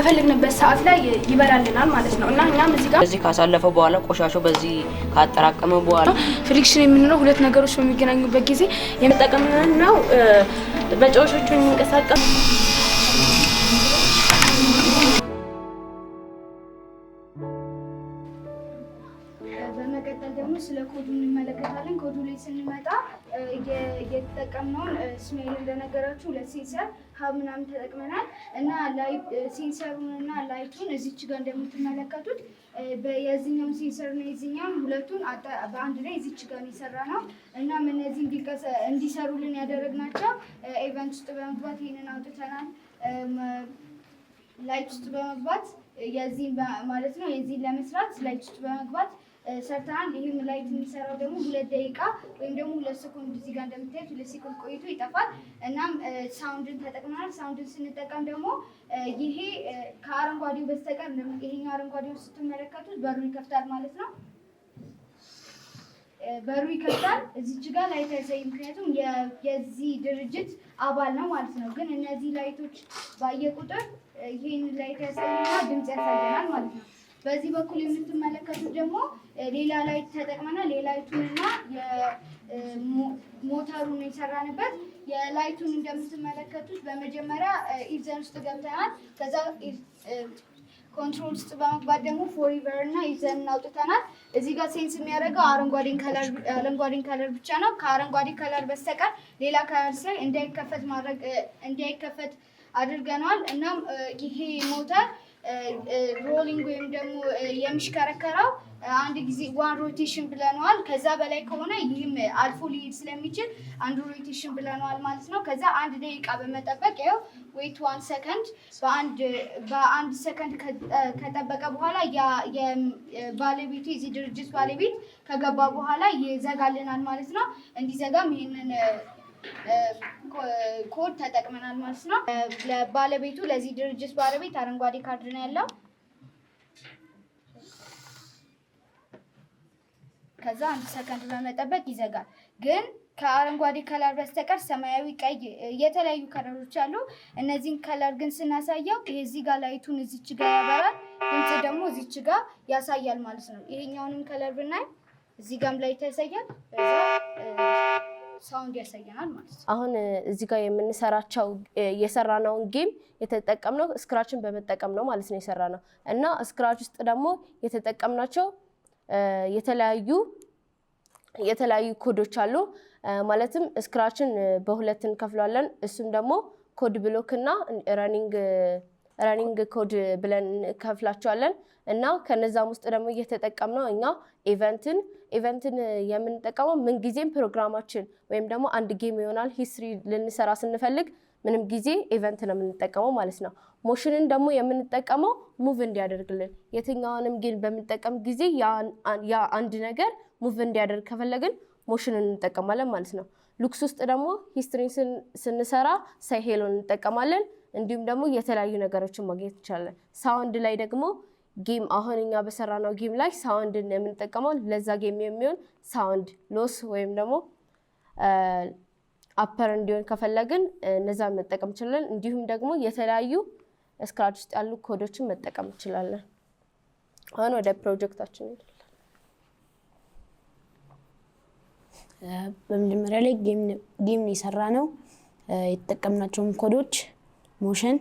በፈልግንበት ሰዓት ላይ ይበራልናል ማለት ነው። እና እኛም እዚህ ካሳለፈው በኋላ ቆሻሻው በዚህ ካጠራቀመ በኋላ ፍሪክሽን የምንለው ሁለት ነገሮች በሚገናኙበት ጊዜ የምንጠቀመው ነው። በጨዎሾቹ የሚንቀሳቀስ በመቀጠል ደግሞ ስለ ኮዱ እንመለከታለን። ኮዱ ላይ ስንመጣ የተጠቀምነውን ስሜል እንደነገራችሁ ሁለት ሴንሰር ሀብ ምናምን ተጠቅመናል እና ላይት ሴንሰሩን እና ላይቱን እዚች ጋር እንደምትመለከቱት የዚህኛው ሴንሰር ነው የዚህኛው ሁለቱን በአንድ ላይ እዚች ጋር የሰራ ነው እና እነዚህ እንዲሰሩልን ያደረግናቸው ኢቨንት ውስጥ በመግባት ይሄንን አውጥተናል። ላይት ውስጥ በመግባት የዚህን ማለት ነው የዚህን ለመስራት ላይት ውስጥ በመግባት ሰርተናል። ይህም ላይት የሚሰራው ደግሞ 2 ደቂቃ ወይም ደግሞ 2 ሰኮንድ እዚህ ጋር እንደምታዩት 2 ሰኮንድ ቆይቶ ይጠፋል። እናም ሳውንድን ተጠቅመናል። ሳውንድን ስንጠቀም ደግሞ ይሄ ከአረንጓዴው በስተቀር ይሄኛው አረንጓዴውን ስትመለከቱት በሩ ይከፍታል ማለት ነው። በሩ ይከፍታል። እዚች ጋር ላይት ያሳይ፣ ምክንያቱም የዚህ ድርጅት አባል ነው ማለት ነው። ግን እነዚህ ላይቶች ባየ ቁጥር ይሄን ላይት ያሳይና ድምጽ ያሳየናል ማለት ነው። በዚህ በኩል የምትመለከቱት ደግሞ ሌላ ላይት ተጠቅመናል። የላይቱንና የሞተሩን የሰራንበት የላይቱን እንደምትመለከቱት በመጀመሪያ ኢዘን ውስጥ ገብተናል። ከዛ ኮንትሮል ውስጥ በመግባት ደግሞ ፎሪቨር እና ኢዘን አውጥተናል። እዚህ ጋር ሴንስ የሚያደርገው አረንጓዴን ከለር ብቻ ነው። ከአረንጓዴ ከለር በስተቀር ሌላ ከለር ላይ እንዳይከፈት አድርገናል። እናም ይሄ ሞተር ሮሊንግ ወይም ደግሞ የሚሽከረከረው አንድ ጊዜ ዋን ሮቴሽን ብለናል። ከዛ በላይ ከሆነ ይህም አልፎ ሊሄድ ስለሚችል አንድ ሮቴሽን ብለናል ማለት ነው። ከዛ 1 ደቂቃ በመጠበቅ ያው ዌይት 1 ሰከንድ በአንድ ሰከንድ ከጠበቀ በኋላ ባለቤቱ የዚህ ድርጅት ባለቤት ከገባ በኋላ ይዘጋልናል ማለት ነው። እንዲዘጋም ይሄንን ኮድ ተጠቅመናል ማለት ነው። ለባለቤቱ ለዚህ ድርጅት ባለቤት አረንጓዴ ካርድ ነው ያለው። ከዛ 1 ሰከንድ በመጠበቅ ይዘጋል። ግን ከአረንጓዴ ከለር በስተቀር ሰማያዊ፣ ቀይ የተለያዩ ከለሮች አሉ። እነዚህን ከለር ግን ስናሳየው እዚህ ጋር ላይቱን እዚች ጋር ያበራል፣ ድምጽ ደግሞ እዚች ጋር ያሳያል ማለት ነው። ይሄኛውንም ከለር ብናይ እዚህ ጋርም ላይት ያሳያል፣ ሳውንድ ያሳየናል ማለት ነው። አሁን እዚህ ጋር የምንሰራቸው የሰራነውን ጌም የተጠቀምነው ስክራችን በመጠቀም ነው ማለት ነው የሰራነው። እና ስክራች ውስጥ ደግሞ የተጠቀምናቸው የተለያዩ ኮዶች አሉ። ማለትም ስክራችን በሁለት እንከፍላለን። እሱም ደግሞ ኮድ ብሎክ እና ረኒንግ ኮድ ብለን እንከፍላቸዋለን። እና ከነዛም ውስጥ ደግሞ እየተጠቀምነው እኛ ኢቨንትን የምንጠቀመው ምን ጊዜም ፕሮግራማችን ወይም ደግሞ አንድ ጌም ይሆናል ሂስትሪ ልንሰራ ስንፈልግ ምንም ጊዜ ኢቨንት ነው የምንጠቀመው ማለት ነው። ሞሽንን ደግሞ የምንጠቀመው ሙቭ እንዲያደርግልን የትኛውንም ጌም በምንጠቀም ጊዜ ያ አንድ ነገር ሙቭ እንዲያደርግ ከፈለግን ሞሽንን እንጠቀማለን ማለት ነው። ሉክስ ውስጥ ደግሞ ሂስትሪን ስንሰራ ሳይሄሎን እንጠቀማለን። እንዲሁም ደግሞ የተለያዩ ነገሮችን ማግኘት እንችላለን። ሳውንድ ላይ ደግሞ ጌም አሁን እኛ በሰራነው ጌም ላይ ሳውንድን የምንጠቀመው ለዛ ጌም የሚሆን ሳውንድ ሎስ ወይም ደግሞ አፐር እንዲሆን ከፈለግን እነዛን መጠቀም እንችላለን። እንዲሁም ደግሞ የተለያዩ ስክራች ውስጥ ያሉ ኮዶችን መጠቀም እንችላለን። አሁን ወደ ፕሮጀክታችን እንሄዳለን። በመጀመሪያ ላይ ጌም የሰራነው የተጠቀምናቸውን ኮዶች ሞሽን፣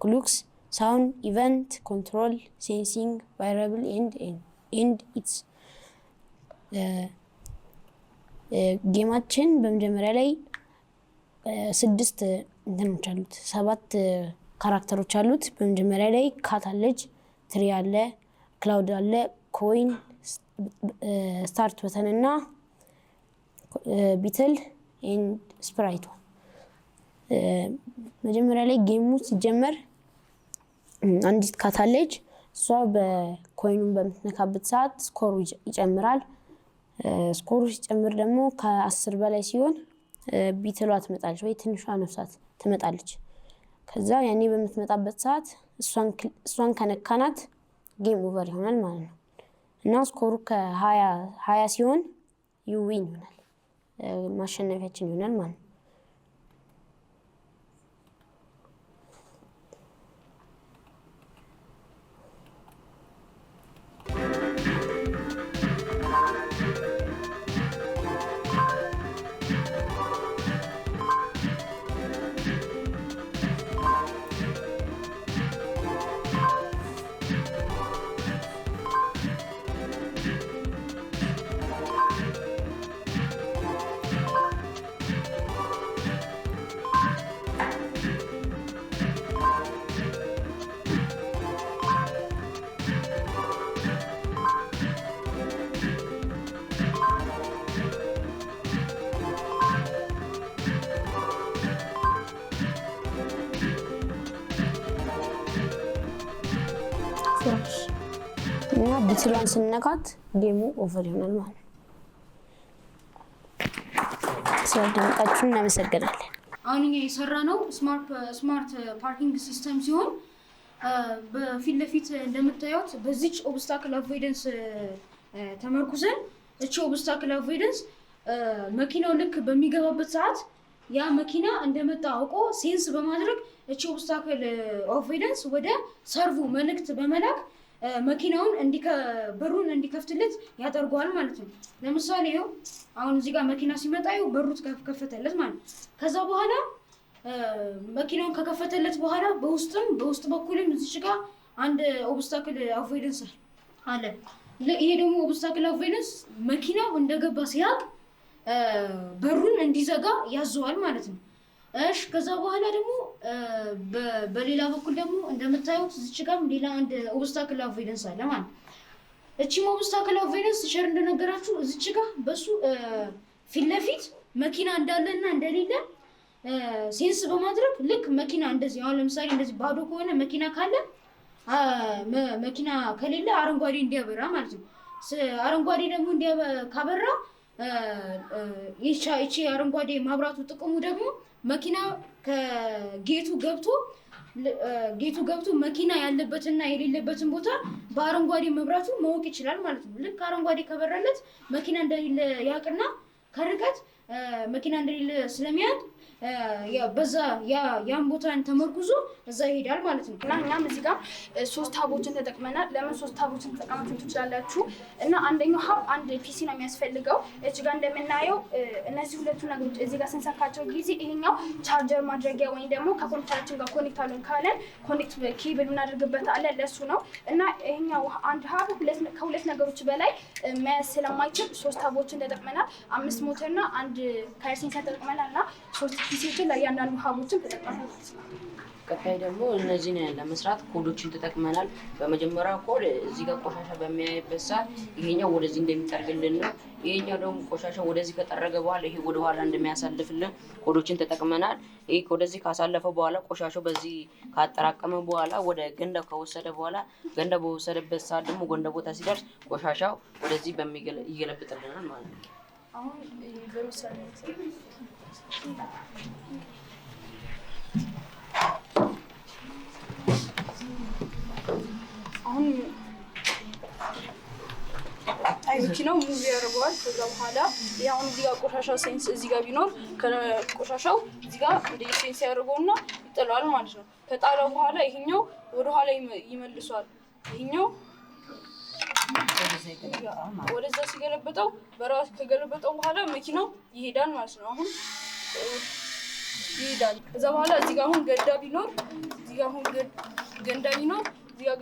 ክሉክስ፣ ሳውንድ፣ ኢቨንት፣ ኮንትሮል፣ ሴንሲንግ፣ ቫሪያብል ኤንድ ኢትስ። ጌማችን በመጀመሪያ ላይ 6 እንትኖች አሉት፣ 7 ካራክተሮች አሉት። በመጀመሪያ ላይ ካት አለች፣ ትሪ አለ፣ ክላውድ አለ፣ ኮይን፣ ስታርት በተን እና ቢትል ኤንድ ስፕራይት። መጀመሪያ ላይ ጌሙ ሲጀመር አንዲት ካት አለች። እሷ በኮይኑን በምትነካበት ሰዓት ስኮሩ ይጨምራል። ስኮሩ ሲጨምር ደግሞ ከ10 በላይ ሲሆን ቢትሏ ትመጣለች ወይ ትንሿ ነፍሳት ትመጣለች። ከዛ ያኔ በምትመጣበት ሰዓት እሷን ከነካናት ጌም ኦቨር ይሆናል ማለት ነው። እና ስኮሩ ከ20 ሲሆን ዩዊን ይሆናል፣ ማሸነፊያችን ይሆናል ማለት ነው። ዲስሏን ስንነካት ጌሙ ኦቨር ይሆናል ማለት ነው። ስለደመጣችሁ እናመሰግናለን። አሁን እኛ የሰራነው ስማርት ፓርኪንግ ሲስተም ሲሆን በፊት ለፊት እንደምታዩት በዚች ኦብስታክል አቮይደንስ ተመርኩዘን እቺ ኦብስታክል አቮይደንስ መኪናው ልክ በሚገባበት ሰዓት ያ መኪና እንደመጣ አውቆ ሴንስ በማድረግ እቺ ኦብስታክል አቮይደንስ ወደ ሰርቮ መልእክት በመላክ መኪናውን በሩን እንዲከፍትለት ያደርገዋል ማለት ነው። ለምሳሌ ይኸው አሁን እዚህ ጋር መኪና ሲመጣ ይኸው በሩ ከፈተለት ማለት ነው። ከዛ በኋላ መኪናውን ከከፈተለት በኋላ በውስጥ በኩልም እዚች ጋር አንድ ኦብስታክል አቮይደንስ አለ። ይሄ ደግሞ ኦብስታክል አቮይደንስ መኪናው እንደገባ ሲያቅ በሩን እንዲዘጋ ያዘዋል ማለት ነው። እሺ ከዛ በኋላ ደግሞ በሌላ በኩል ደግሞ እንደምታዩት እዚች ጋር ሌላ አንድ ኦብስታክል አቮይደንስ አለ ማለት ነው። እቺም ኦብስታክል አቮይደንስ ሸር እንደነገራችሁ እዚች ጋር በሱ ፊት ለፊት መኪና እንዳለና እንደሌለ ሴንስ በማድረግ ልክ መኪና እንደዚህ አሁን ለምሳሌ እንደዚህ ባዶ ከሆነ መኪና ካለ መኪና ከሌለ አረንጓዴ እንዲያበራ ማለት ነው። አረንጓዴ ደግሞ ካበራ ይቺ አረንጓዴ ማብራቱ ጥቅሙ ደግሞ መኪና ከጌቱ ገብቶ መኪና ያለበትና የሌለበትን ቦታ በአረንጓዴ መብራቱ ማወቅ ይችላል ማለት ነው። ልክ አረንጓዴ ከበራለት መኪና እንደሌለ ያውቅና ከርቀት መኪና እንደሌለ ስለሚያውቅ በዛ ያን ቦታን ተመርኩዞ እዛ ይሄዳል ማለት ነው። እና እኛም እዚህ ጋር 3 ሀቦችን ተጠቅመናል። ለምን 3 ሀቦችን ተጠቀማችሁ ትችላላችሁ? እና አንደኛው ሀብ አንድ ፒሲ ነው የሚያስፈልገው። እዚህ ጋር እንደምናየው እነዚህ ሁለቱ ነገሮች እዚህ ጋር ስንሰካቸው ጊዜ ይሄኛው ቻርጀር ማድረጊያ ወይም ደግሞ ከኮምፒውተራችን ጋር ኮኔክት አለን ካለን ኮኔክት ኬብል እናደርግበት አለ ለሱ ነው። እና ይሄኛው አንድ ሀብ ከሁለት ነገሮች በላይ መያዝ ስለማይችል 3 ሀቦችን ተጠቅመናል። 5 ሞተርና አንድ ካየር ሴንሰር ተጠቅመናል እና 3 ፒሲዎችን ላይ ያንዳንዱ ሀቦችን ተጠቅመናል። ቀጣይ ደግሞ እነዚህን ለመስራት ኮዶችን ተጠቅመናል። በመጀመሪያ ኮድ እዚህ ጋር ቆሻሻ በሚያይበት ሰዓት ይሄኛው ወደዚህ እንደሚጠርግልን ነው። ይሄኛው ደግሞ ቆሻሻ ወደዚህ ከጠረገ በኋላ ይሄ ወደ ኋላ እንደሚያሳልፍልን ኮዶችን ተጠቅመናል። ይሄ ወደዚህ ካሳለፈ በኋላ ቆሻሻው በዚህ ካጠራቀመ በኋላ ወደ ገንዳ ከወሰደ በኋላ ገንዳ በወሰደበት ሰዓት ደግሞ ገንዳ ቦታ ሲደርስ ቆሻሻው ወደዚህ ይገለብጥልናል ማለት ነው። አሁን በምሳሌ አሁን መኪናው ሙቭ ያደርገዋል። ከዛ በኋላ ያው እዚህ ጋር ቆሻሻ ሴንስ እዚህ ጋር ቢኖር ቆሻሻው እዚህ ጋር እንደ ሴንስ ያደርገውና ይጥላል ማለት ነው። ከጣለው በኋላ ይሄኛው ወደ ኋላ ይመልሷል። ይሄኛው ወደዛ ሲገለበጠው በራስ ከገለበጠው በኋላ መኪናው ይሄዳል ማለት ነው። አሁን ይሄዳል። ከዛ በኋላ እዚህ ጋር አሁን ገንዳ ቢኖር እዚህ ጋር አሁን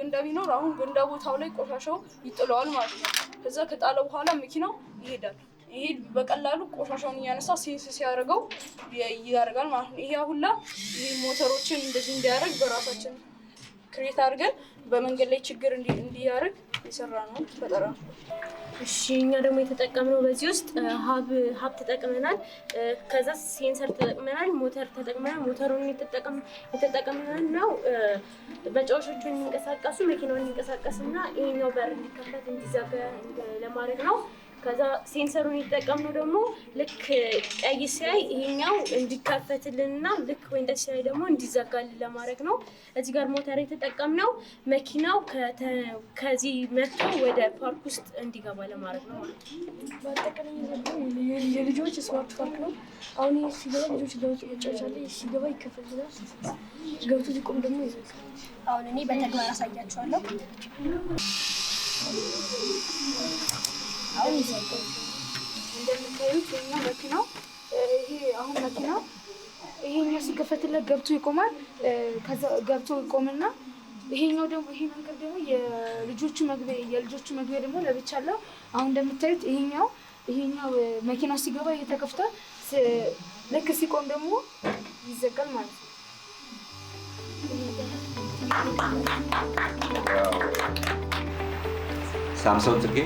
ገንዳ ቢኖር አሁን ገንዳ ቦታው ላይ ቆሻሻው ይጥለዋል ማለት ነው። ከዛ ከጣለው በኋላ መኪናው ይሄዳል። ይሄ በቀላሉ ቆሻሻውን እያነሳ ሴንስ ሲያደርገው ያደርጋል ማለት ነው። ይሄ አሁላ ይሄ ሞተሮችን እንደዚህ እንዲያደርግ በራሳችን ክሬት አድርገን በመንገድ ላይ ችግር እንዲያደርግ የሰራ ነው ፈጠራ ነው። እሺ እኛ ደግሞ የተጠቀምነው በዚህ ውስጥ ሀብ ተጠቅመናል። ከዛ ሴንሰር ተጠቅመናል፣ ሞተር ተጠቅመናል። ሞተሩን የተጠቀምነው መጫወቾቹ እንዲንቀሳቀሱ መኪናውን እንዲንቀሳቀስና ይሄኛው በር እንዲከፈት እንዲዘጋ ለማድረግ ነው። ከዛ ሴንሰሩን የተጠቀምነው ደግሞ ልክ ቀይ ሲያይ ይሄኛው እንዲከፈትልንና ልክ ወይንጠጅ ሲያይ ደግሞ እንዲዘጋልን ለማድረግ ነው። እዚህ ጋር ሞተር የተጠቀምነው መኪናው ከዚህ መጥቶ ወደ ፓርክ ውስጥ እንዲገባ ለማድረግ ነው ማለት ነው። በአጠቃላይ የልጆች ስማርት ፓርክ ነው። አሁን ሲገባ ልጆች ለውጭ መጫወቻ ላይ ሲገባ ይከፈትልናል። ገብቶ ሲቆም ደግሞ ይዘጋል። አሁን እኔ በተግባር አሳያችኋለሁ። አሁን ይዘጋል። እንደምታዩት የኛ መኪናው ይሄ አሁን መኪናው ይሄኛው ሲከፈትለት ገብቶ ይቆማል። ከዛ ገብቶ ይቆምና ይሄኛው ደግሞ ይሄ መንገድ ደግሞ የልጆቹ መግቢያ ደግሞ ለብቻ አለው። አሁን እንደምታዩት ይሄኛው መኪናው ሲገባ እየተከፍቷል። ልክ ሲቆም ደግሞ ይዘጋል ማለት ነው። ሳምሶን ጽጌ